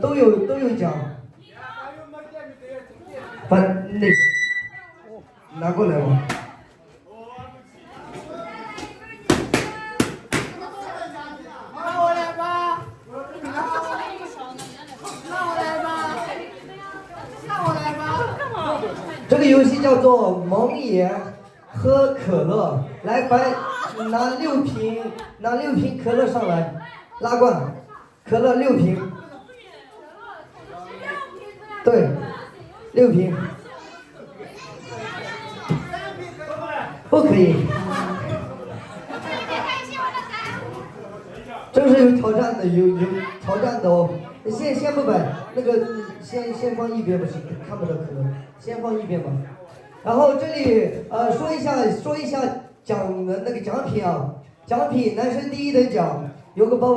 都有奖。把那个拿过来吧。拿过来吧。拿过来吧。拿过来吧。这个游戏叫做蒙眼喝可乐，来拿6瓶可乐上来，拉罐，可乐6瓶，对，6瓶，不可以，这是有挑战的，有挑战的哦。先不摆，那个先放一边不行，看不到可乐，先放一边吧。然后这里说一下奖的那个奖品啊，奖品男生第1等奖有个包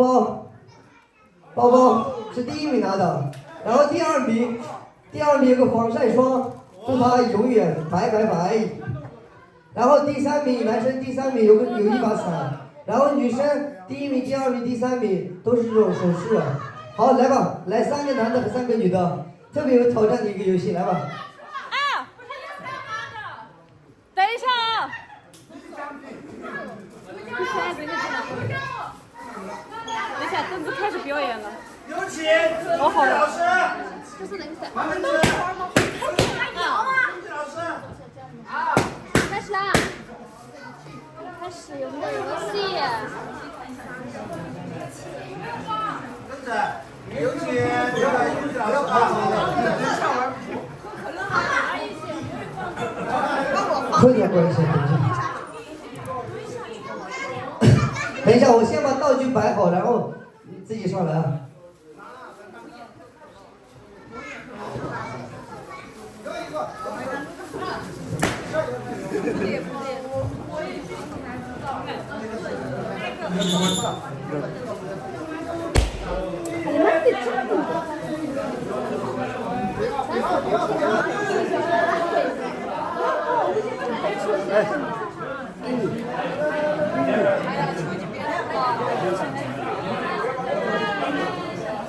包是第1名拿的，然后第2名有个防晒霜，祝他永远白。然后第3名男生第3名有一把伞，然后女生第1名、第2名、第3名都是这种首饰。好，来吧，来3个男的和3个女的，特别有挑战的一个游戏，来吧。等一下啊！等一下，墩子开始表演了。有请哦，好老师。这是哪个伞？王文志。老师。啊。开始啦！开始有没有游戏？跟着，有请这个英子老师。快点，等一下，我先把道具摆好，然后你自己上来啊。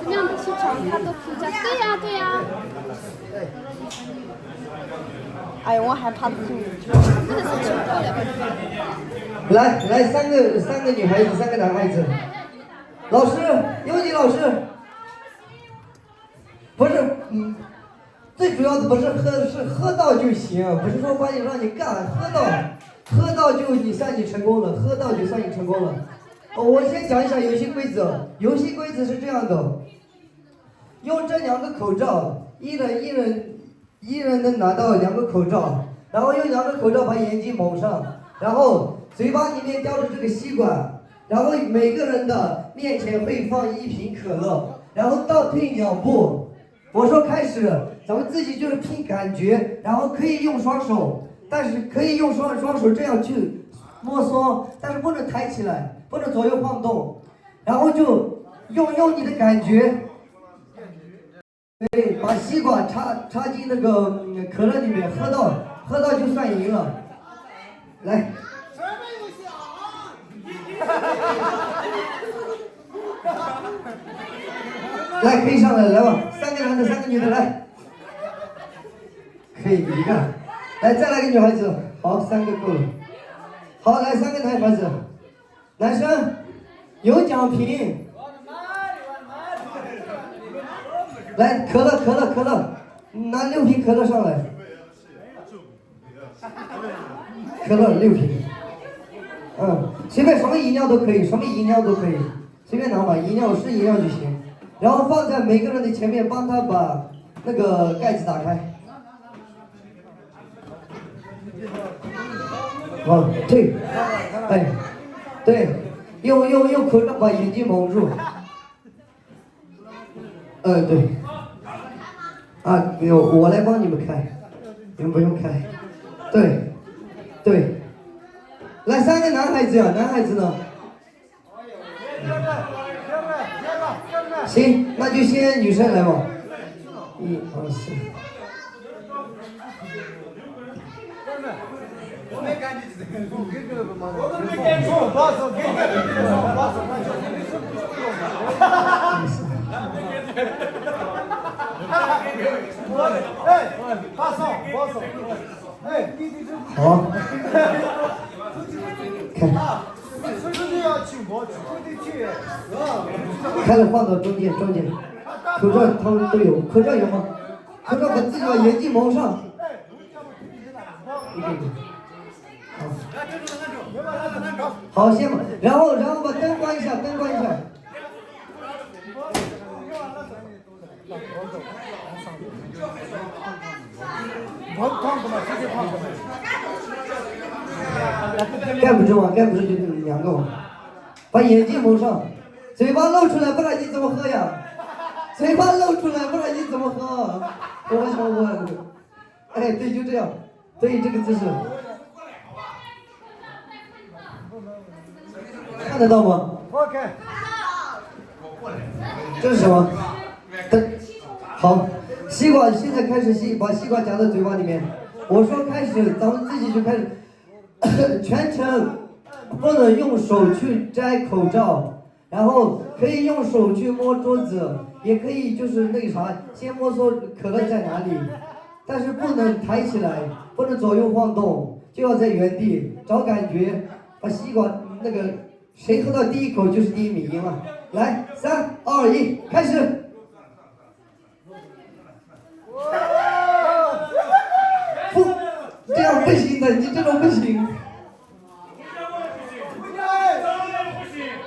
这样的气场他都评价，对呀。哎呀，我害怕不住。真的是挺漂亮。来三个女孩子，3个男孩子。老师，有你老师。不是，最主要的不是喝到就行，不是说让你干，喝到就算你成功了，喝到就算你成功了。我先讲一下游戏规则。游戏规则是这样的，用这2个口罩，一人能拿到2个口罩，然后用2个口罩把眼睛蒙上，然后嘴巴里面叼着这个吸管，然后每个人的面前会放1瓶可乐，然后倒退2步。我说开始，咱们自己就是凭感觉，然后可以用双手，但是可以用双手这样去摸索，但是不能抬起来，不能左右晃动，然后就用你的感觉，对，把吸管插进那个可乐里面，喝到就算赢了。来。来，可以上来，来吧，3个男的，3个女的，来，可以1个，来再来个女孩子，好，3个够了，好，来3个男孩子，男生有奖品，来可乐，拿6瓶可乐上来，可乐6瓶，随便什么饮料都可以，随便拿吧，饮料是饮料就行。然后放在每个人的前面，帮他把那个盖子打开。对，用口罩把眼睛蒙住。对。我来帮你们开，你们不用开。对。来3个男孩子呀，男孩子呢？行，那就先女生来吧。1、2、4。我没感觉这个，我给个嘛。我没感觉，我给个，哎，把手，把手。哎，弟弟这。好，开，这就要去我，这得去。开了放到中间，口罩他们都有，口罩有吗？口罩把自己把眼镜蒙上。好，先把，然后把灯关一下，盖不住啊，盖不住就2个嘛。把眼镜蒙上，嘴巴露出来，不然你怎么喝呀？嘴巴露出来，不然你怎么喝？我，哎，对，就这样，对，这个姿势，看得到吗 ？OK。这是什么？好，西瓜现在开始把西瓜夹在嘴巴里面。我说开始，咱们自己就开始，全程不能用手去摘口罩，然后可以用手去摸桌子，也可以就是那个啥，先摸索可乐在哪里，但是不能抬起来，不能左右晃动，就要在原地找感觉，把西瓜那个谁喝到第一口就是第一名赢了。来，3、2、1，开始。不，这样不行的，你这种不行。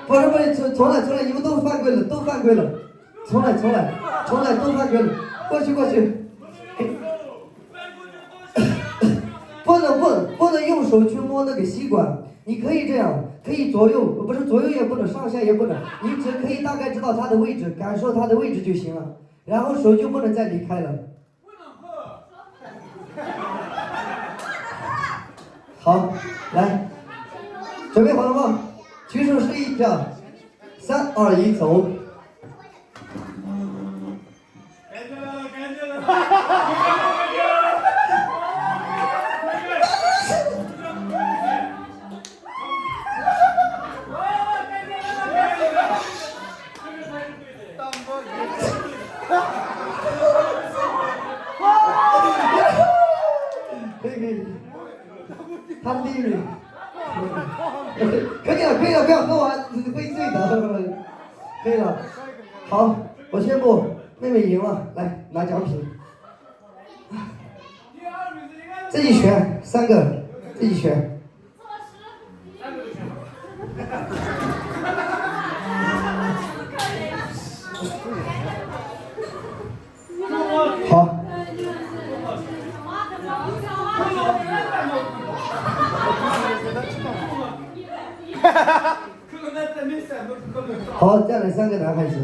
不是，重来，你们都犯规了，重来，都犯规了，过去。不能用手去摸那个吸管，你可以这样，可以左右，不是左右也不能，上下也不能，你只可以大概知道它的位置，感受它的位置就行了，然后手就不能再离开了。好，来，准备好了吗？举手示意一下，3、2、1，走。可以，他第一名，可以了，不要喝完，会醉的，可以了，好，我宣布妹妹赢了，来拿奖品，自己选3个，自己选。好。好，再来3个男孩子。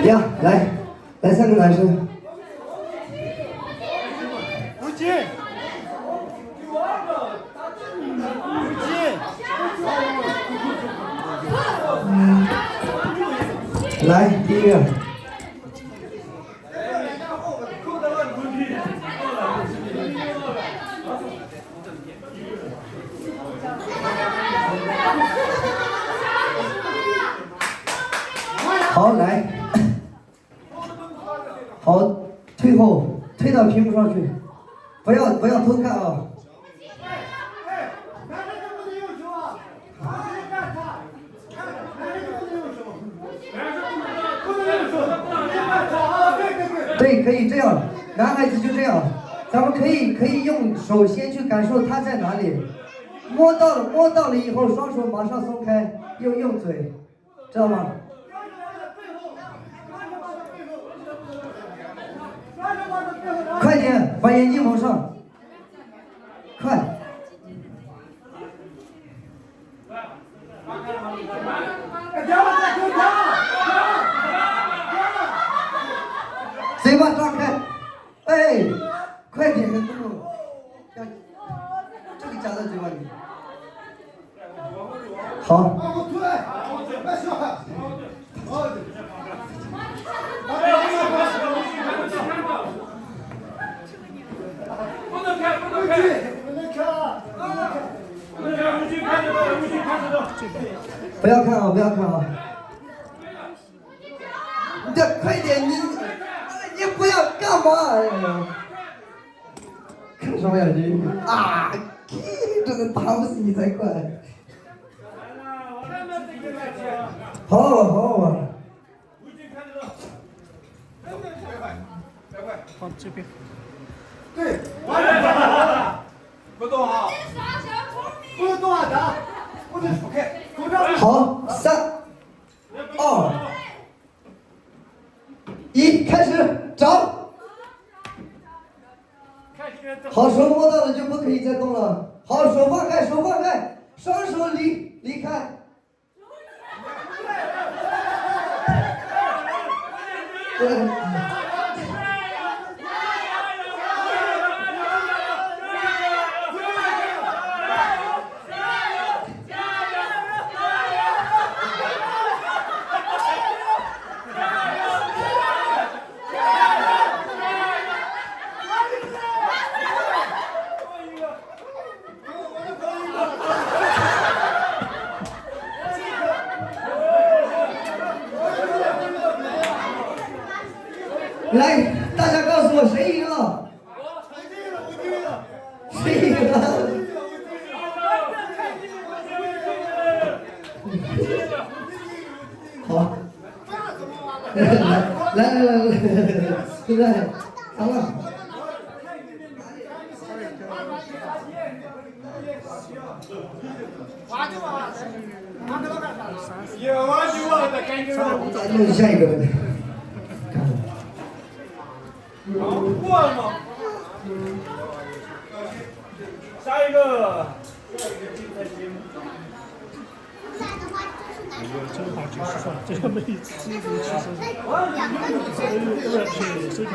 呀，来3个男生。吴京，来第一个。好，来，好，推到屏幕上去，不要偷看啊！对，可以这样，男孩子就这样，咱们可以用手先去感受它在哪里，摸到了以后，双手马上松开，用嘴，知道吗？快点，把眼镜蒙上，快！嘴巴张开，哎，快点，动动，让这个夹在嘴巴里。好。不能看，不能看，不能看，不能看，无需看着的，无需看着的。不要看啊！不要看啊！你这快点，你不要干嘛？哎呀，看什么呀你？啊！这个打不死你才怪！好好玩，好好玩。好，这边。对，完了，不动啊！不能动啊，打，不能出开，鼓掌。好，3、2、1，开始找。好，手摸到了就不可以再动了。好，手放开，手放开，双手离开。对。来，大家告诉我谁赢了？谁赢了？好，来，现在好了。也挖就挖的，赶紧弄下一个。过了吗？下一个。这个话题是说，这个每一次这个其实有点偏手机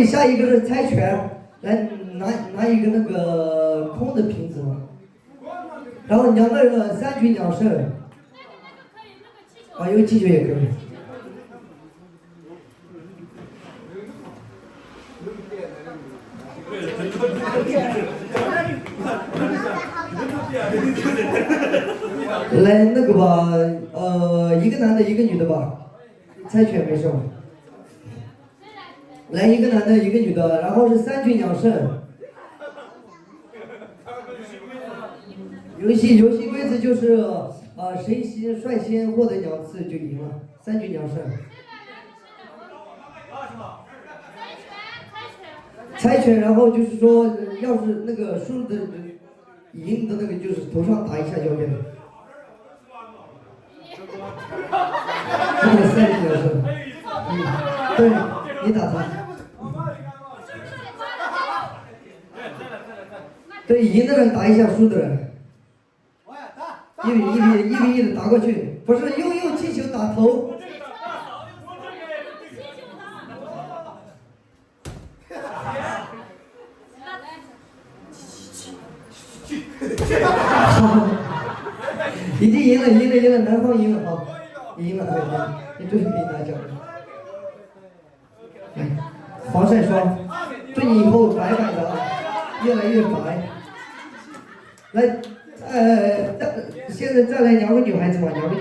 下一个是猜拳，来拿一个那个空的瓶子嘛，然后2个人3局2胜，啊，有气球也可以。来那个吧，一个男的，一个女的吧，猜拳没事吧？来一个男的，一个女的，然后是3局2胜。游戏规则就是，谁率先获得2次就赢了，3局2胜。猜拳，然后就是说，要是那个输的赢的那个，就是头上打一下就可以了。这个3局2胜。对，你打他。对，赢的人打一下输的人。1比1的打过去，不是用气球打头。已经赢了，南方赢了，好，赢了，你终于可以拿奖了。来，防晒霜，对你以后白白的啊，越来越白。来，现在再来2个女孩子吧，2个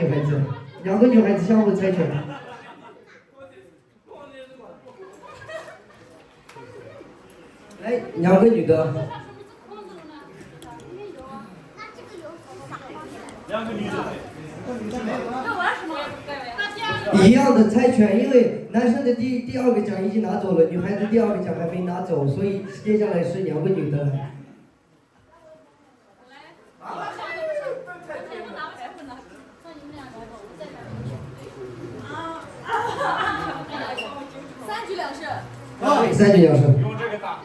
女孩子相互猜拳。来，2个女的。一样的猜拳，因为男生的第2个奖已经拿走了，女孩子第2个奖还没拿走，所以接下来是2个女的。3局2胜。对，3局2胜。用这个打。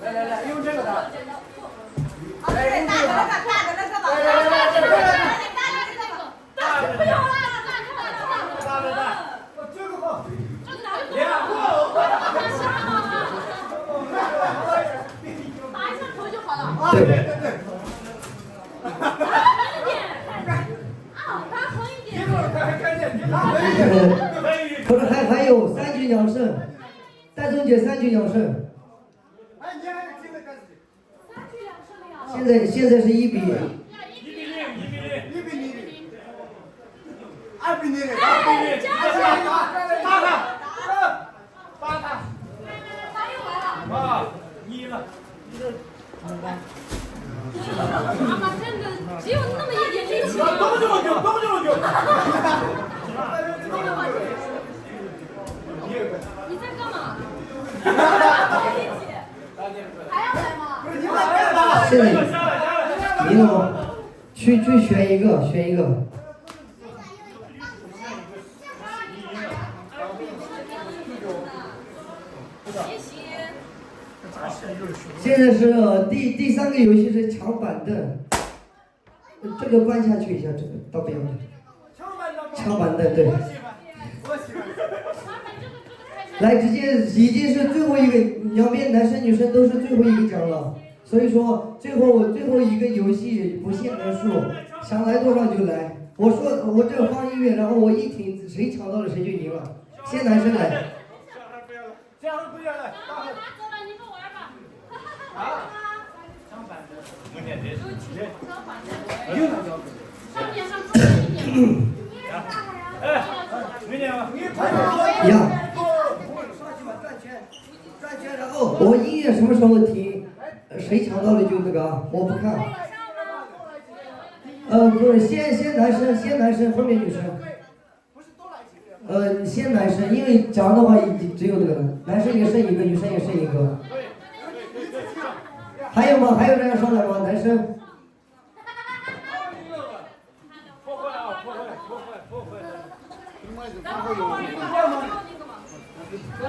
来，用这个打。对。不是还有三局两胜，戴宗姐3局2胜。哎，你还有机会干自己。现在是1比1。2比0。八他。你赢了。妈妈真的只有那么一点力气。动这么久。你在干嘛？还要来吗？你们别打。现在赢了吗？去选一个。现在是第3个游戏是抢板凳，这个搬下去一下，这个到边上。抢板凳对。来，直接已经是最后一个，两边男生女生都是最后一个奖了，所以说最后一个游戏不限人数，想来多少就来。我说我这放音乐，然后我一停，谁抢到了谁就赢了。先男生来。这样不要来。一样。转圈，然后我音乐什么时候停，谁抢到了就那个啊，我不看。不是，先男生，后面女生。先男生，因为讲的话只有那个男生也剩一个，女生也剩一个。还有吗？还有人要上来吗？男生。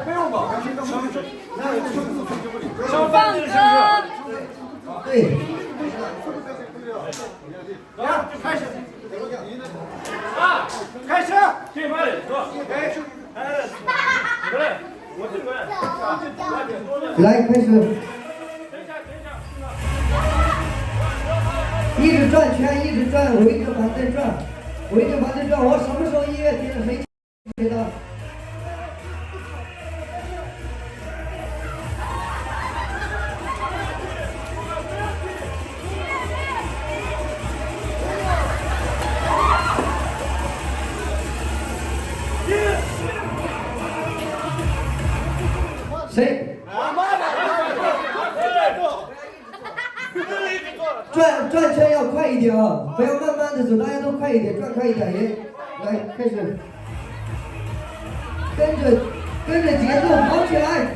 不用吧，上班是不是？对。来，开始。开始。这边说。来，我这边。来，开始。一直转圈，一直转，围着板凳转，我什么时候音乐停了谁的？谁？转圈要快一点啊，不要慢慢的走，大家都快一点，转快一点也。来，开始，跟着节奏跑起来。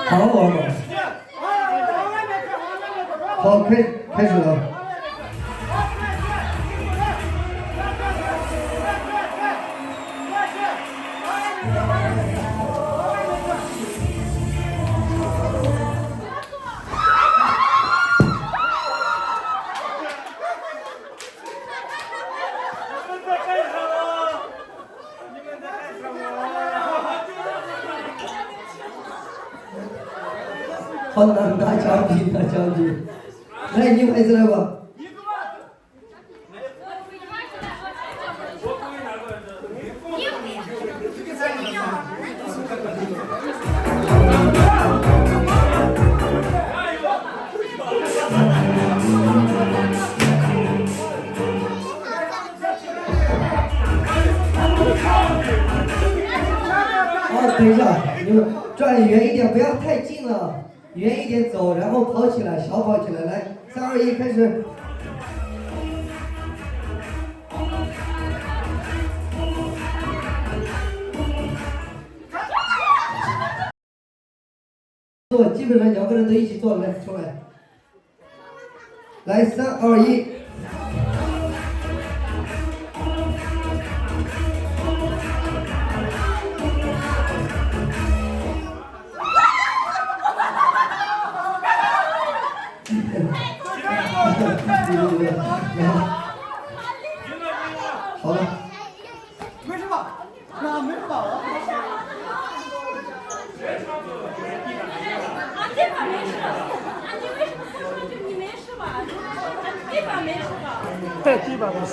好好玩吗？好，开始了。好，拿奖品，来，你孩子来吧。等一下，你们转远一点，不要太近了。远一点走，然后跑起来，小跑起来，来，3、2、1，开始。做，基本上2个人都一起做，来，出来。来，3、2、1。对，然后好了。没事吧？那没事吧？这把没事，你为什么不说就你没事吧？这把没事吧？这把没事。